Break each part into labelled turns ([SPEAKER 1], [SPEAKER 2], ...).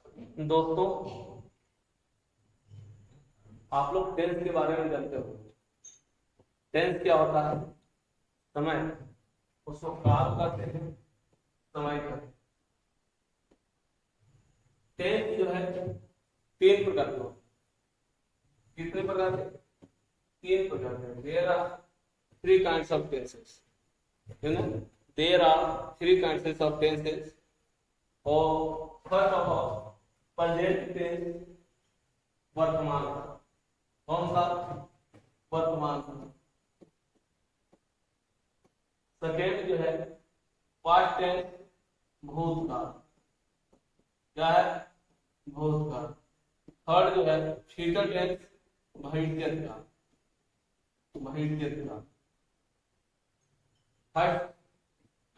[SPEAKER 1] दोस्तों, आप लोग टेंस के बारे में जानते हो। टेंस क्या होता है? समय। उसको काल कहते हैं, समय कहते हैं। टेंस जो है तीन प्रकार के होते हैं। कितने प्रकार के? तीन प्रकार के। There are three kinds of tenses, है ना। There are three kinds of tenses. और first of all present tense, वर्तमान काल। कौन सा? वर्तमान काल। सेकेंड जो है पास्ट टेंस, भूतकाल। क्या है? भूतकाल। थर्ड जो है फ्यूचर टेंस, भविष्य काल। भविष्य काल। थर्ड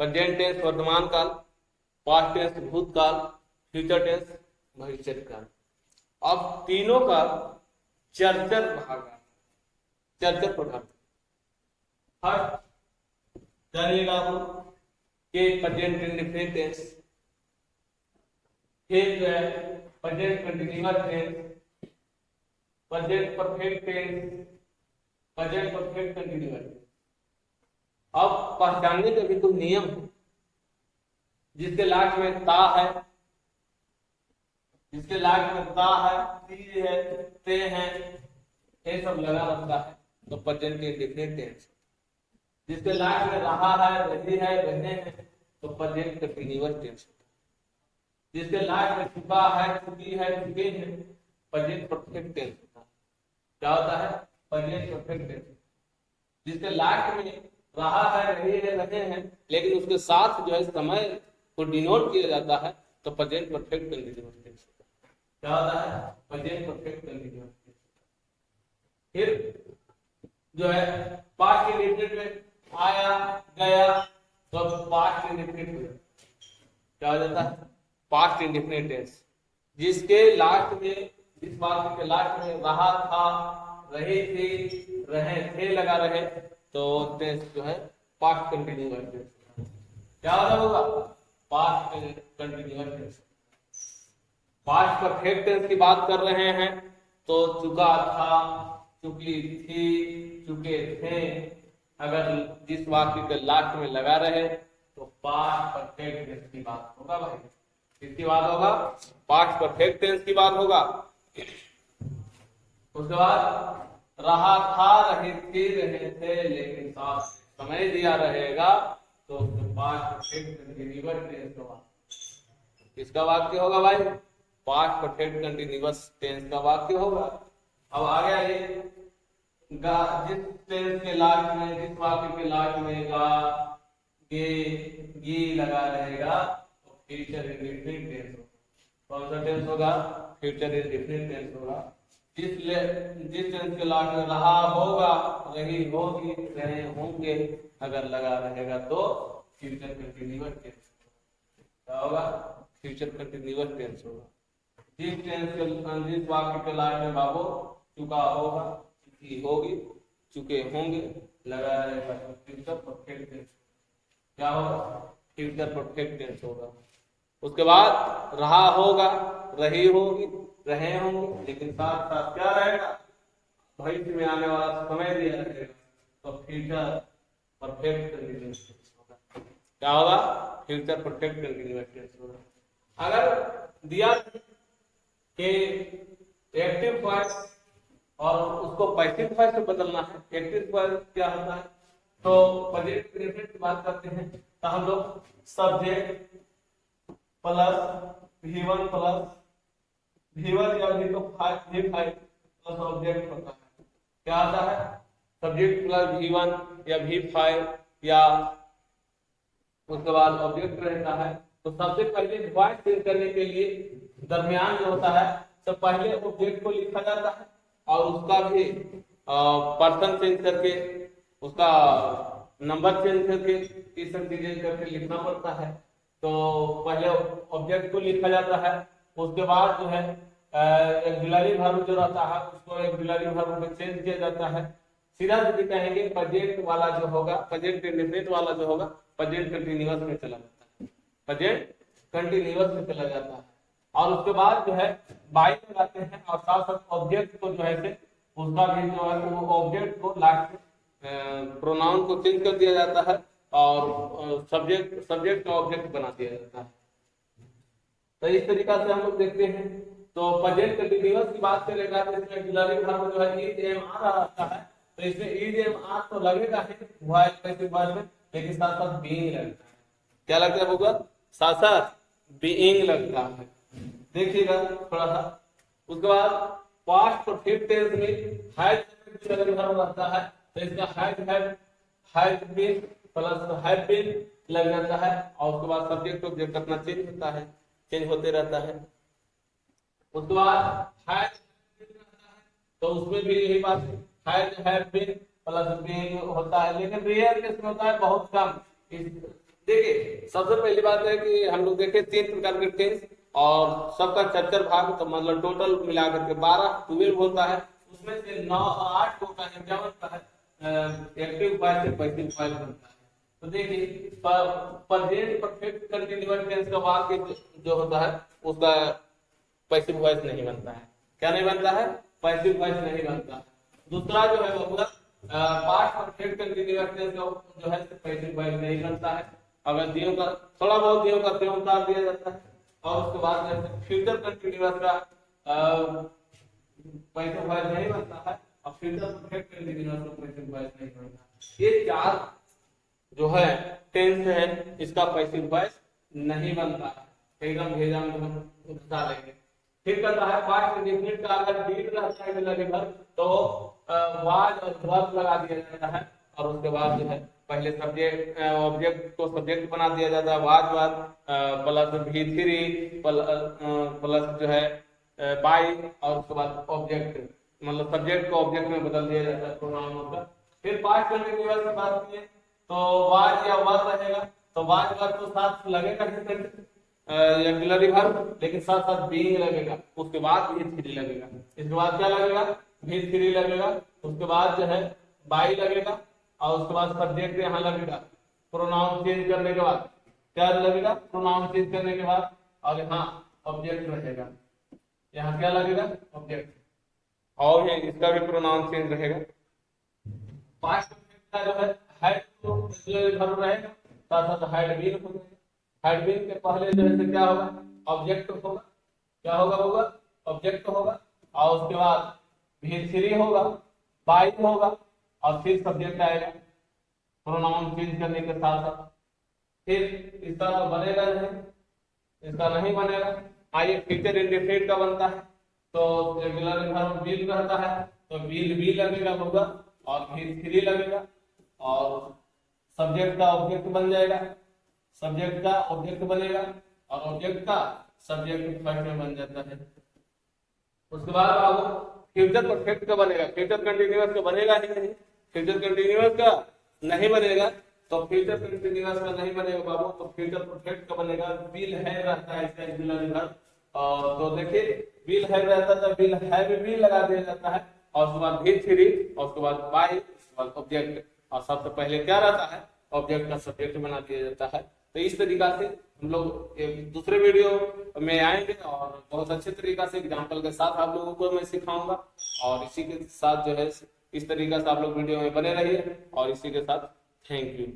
[SPEAKER 1] प्रेजेंट टेंस वर्तमान काल, पास्ट टेंस भूतकाल, फ्यूचर टेंस भविष्य काल। अब तीनों का चर्चर भाग, चर्चर प्रकार। फर्स्ट जानिएगा आप कि प्रेजेंट इंडेफिनिट टेंस, फिर जो है present continuous tense, present perfect tense, present perfect continuous. अब पहचानने के भी कुछ नियम है। जिसके लास्ट में ता है, जिसके लास्ट में ता है, ती है, ते है, ये सब लगा रहता है तो प्रेजेंट इंडेफिनिट टेंस। जिसके लास्ट में रहा है, रही है, रहने हैं तो प्रेजेंट कंटीन्यूअस टेंस। जिसके लास्ट में चुका है, चुकी है, चुके हैं, प्रेजेंट परफेक्ट टेंस होता है। क्या होता है? Present perfect tense. जिसके लास्ट में रहा है, रही है, रहे हैं, लेकिन उसके साथ जो है समय को डिनोट किया जाता है तो प्रेजेंट परफेक्ट कंटीन्यूअस टेंस होता है। क्या होता है? Present perfect continuous tense. फिर जो है पास्ट इंडेफिनिट में आया, गया तो पास्ट इंडेफिनिट हो जाता है। क्या हो जाता है? Past indefinite tense. जिसके लास्ट में, जिस वाक्य के लास्ट में रहा था, रहे थे, रहे थे लगा रहे तो टेंस जो है पास्ट कंटीन्यूअस टेंस। क्या होगा? Past continuous tense. Past perfect tense की बात कर रहे हैं तो चुका था, चुकी थी, चुके थे, अगर जिस वाक्य के लास्ट में लगा रहे तो पास्ट परफेक्ट टेंस की बात होगा भाई। किसकी बात होगा? पास्ट परफेक्ट टेंस की बात होगा। उसके बाद रहा था, रहे थे, रहे थे, लेकिन साथ समय दिया रहेगा तो उसके पास्ट परफेक्ट कंटीन्यूअस टेंस का वाक्य। किसका वाक्य होगा भाई? पास्ट परफेक्ट कंटीन्यूअस टेंस का वाक्य होगा। अब आ गया ये जिस टेंस के लास्ट में, जिस वाक्य के लास्ट में गा, गे, गी लगा रहेगा तो फ्यूचर इंडेफिनिट टेंस होगा। कौन सा टेंस होगा? फ्यूचर इंडेफिनिट टेंस होगा। जिस टेंस के लास्ट में रहा होगा, रही होगी, रहे होंगे अगर लगा रहेगा तो फ्यूचर कंटीन्यूअस टेंस क्या होगा? फ्यूचर कंटीन्यूअस टेंस होगा। जिस टेंस के, जिस वाक्य के लास्ट में बाबू चुका होगा, चुकी होगी, चुके होंगे लगा रहेगा तो फ्यूचर परफेक्ट टेंस। क्या होगा? फ्यूचर परफेक्ट टेंस होगा। उसके बाद रहा होगा, रही होगी, रहे होंगे, लेकिन साथ साथ क्या रहेगा? भविष्य में आने वाला समय दिया रहेगा तो फ्यूचर परफेक्ट कंटीन्यूअस टेंस होगा। क्या होगा? फ्यूचर परफेक्ट कंटीन्यूअस टेंस होगा। अगर दिया कि एक्टिव वॉइस और उसको पैसिव वॉइस में बदलना है, एक्टिव वॉइस क्या होता है तो प्रेजेंट इंडेफिनिट की बात करते हैं तो हम लोग subject plus V1 plus V1 या V5 प्लस ऑब्जेक्ट होता है। क्या आता है? सब्जेक्ट प्लस V1 या V5 या उसके बाद ऑब्जेक्ट रहता है। तो सबसे पहले वॉइस चेंज करने के लिए दरमियान जो होता है तो पहले ऑब्जेक्ट को लिखा जाता है और उसका भी पर्सन चेंज करके, उसका नंबर चेंज करके, ये सब चीजें करके लिखना पड़ता है। तो पहले ऑब्जेक्ट को लिखा जाता है, उसके बाद जो है ऑक्सिलरी वर्ब जो रहता है उसको ऑक्सिलरी वर्ब में चेंज किया जाता है। सीधा सीधे कहेंगे प्रेजेंट वाला जो होगा, प्रेजेंट इंडेफिनिट वाला जो होगा प्रेजेंट कंटीन्यूअस में चला जाता है, प्रेजेंट कंटीन्यूअस में चला जाता है। और उसके बाद जो है बाई लगाते हैं और साथ साथ ऑब्जेक्ट को जो है से उसका भी जो है वो ऑब्जेक्ट को लास्ट में प्रोनाउन को चेंज कर दिया जाता है और सब्जेक्ट का ऑब्जेक्ट बना दिया जाता है। तो इस तरीका से हम लोग देखते हैं। तो प्रेजेंट कंटीन्यूअस की बात करेगा तो इसमें ऑक्सिलरी वर्ब जो है इज एम आर आता है, तो इसमें इज एम आर तो लगेगा ही वॉइस पैसिव वॉइस में, लेकिन साथ साथ बीइंग लगता है। क्या लगता है होगा? साथ साथ बीइंग लगता है। देखिएगा थोड़ा सा। उसके बाद पास्ट परफेक्ट टेंस में हैज ऑक्सिलरी वर्ब आता है, तो इसका has been plus have been लग जाता है और उसके बाद सब्जेक्ट ऑब्जेक्ट अपना चेंज होता है, चेंज होते रहता है। उसके बाद हैज तो उसमें भी यही बात has have been plus being होता है, लेकिन रेयर केस में होता है, बहुत कम। देखिए सबसे पहली बात है कि हम लोग देखें 3 प्रकार के टेंस और सबका 4 भाग, तो मतलब टोटल मिलाकर के 12 होता है। उसमें से 9 8 होता है क्या बनता है एक्टिव वॉइस से पैसिव वॉइस बनता है। तो देखिए प्रेजेंट परफेक्ट कंटीन्यूअस टेंस का वाक्य जो होता है उसका पैसिव वॉइस नहीं बनता है। क्या नहीं बनता है? पैसिव वॉइस नहीं बनता है। दूसरा जो है वो पास्ट परफेक्ट कंटीन्यूअस टेंस का जो है पैसिव वॉइस नहीं बनता है। अगर दियों का थोड़ा बहुत दियों का क्यों उतार दिया जाता है और उसके बाद फ्यूचर कंटीन्यूअस का पैसिव वॉइस नहीं बनता है और फ्यूचर परफेक्ट कंटीन्यूअस का पैसिव वॉइस नहीं बनता। ये 4 जो है टेंस है इसका पैसिव वॉइस नहीं बनता है, एकदम भेजा में हम घुसा लेंगे। फिर कहता है पास्ट इंडेफिनिट का अगर डीड रहता है ऑक्सिलरी वर्ब तो वाज और वर्ब लगा दिया जाता है और उसके बाद जो है पहले सब्जेक्ट ऑब्जेक्ट को सब्जेक्ट बना दिया जाता है वाज प्लस V3 प्लस जो है बाई और उसके बाद ऑब्जेक्ट मतलब सब्जेक्ट को ऑब्जेक्ट में बदल दिया जाता है प्रोनाउन का। फिर पास्ट कंटीन्यूअस की बात करें तो वाज या वर रहेगा, तो वाज वर तो साथ लगेगा ऑक्सिलरी वर्ब, लेकिन साथ साथ बीइंग लगेगा। उसके बाद V3 लगेगा, इसके बाद क्या लगेगा? V3 लगेगा। उसके बाद जो है बाई लगेगा और उसके बाद सब्जेक्ट यहाँ लगेगा प्रोनाउन चेंज करने के बाद। क्या लगेगा? प्रोनाउन चेंज करने के बाद। और यहाँ ऑब्जेक्ट रहेगा, यहाँ क्या लगेगा? ऑब्जेक्ट। और ये इसका भी प्रोनाउन चेंज रहेगा। पास्ट का जो है हैड तो ऑक्सिलरी वर्ब रहेगा, साथ साथ हैड बीन होगा। हैड बीन के पहले जो है क्या होगा? ऑब्जेक्ट होगा। क्या होगा? ऑब्जेक्ट होगा और उसके बाद V3 होगा, बाई होगा और फिर सब्जेक्ट आएगा प्रोनाउन चेंज करने के साथ साथ। फिर इसका तो बनेगा नहीं, इसका नहीं बनेगा। आइए फ्यूचर इंडेफिनिट का बनता है, तो ऑक्सिलरी वर्ब विल रहता है, तो विल भी लगेगा होगा और V3 लगेगा और सब्जेक्ट का ऑब्जेक्ट बन जाएगा, सब्जेक्ट का ऑब्जेक्ट बनेगा और ऑब्जेक्ट का सब्जेक्ट फर्स्ट में बन जाता है। उसके बाद बाबू फ्यूचर परफेक्ट का बनेगा, फ्यूचर कंटीन्यूअस का बनेगा ही नहीं। फ्यूचर कंटीन्यूअस का नहीं बनेगा, तो फ्यूचर कंटीन्यूअस का नहीं बनेगा बाबू, तो फ्यूचर परफेक्ट का बनेगा। विल है रहता है इसका ऑक्सिलरी वर्ब, तो देखिए विल है रहता है, विल हैव भी लगा दिया जाता है और उसके बाद V3 और उसके बाद बाई, उसके बाद ऑब्जेक्ट और सबसे पहले क्या रहता है? ऑब्जेक्ट का सब्जेक्ट बना दिया जाता है। तो इस तरीका से हम लोग एक दूसरे वीडियो में आएंगे और बहुत अच्छे तरीका से एग्जाम्पल के साथ आप लोगों को मैं सिखाऊंगा और इसी के साथ जो है इस तरीका से आप लोग वीडियो में बने रहिए और इसी के साथ थैंक यू।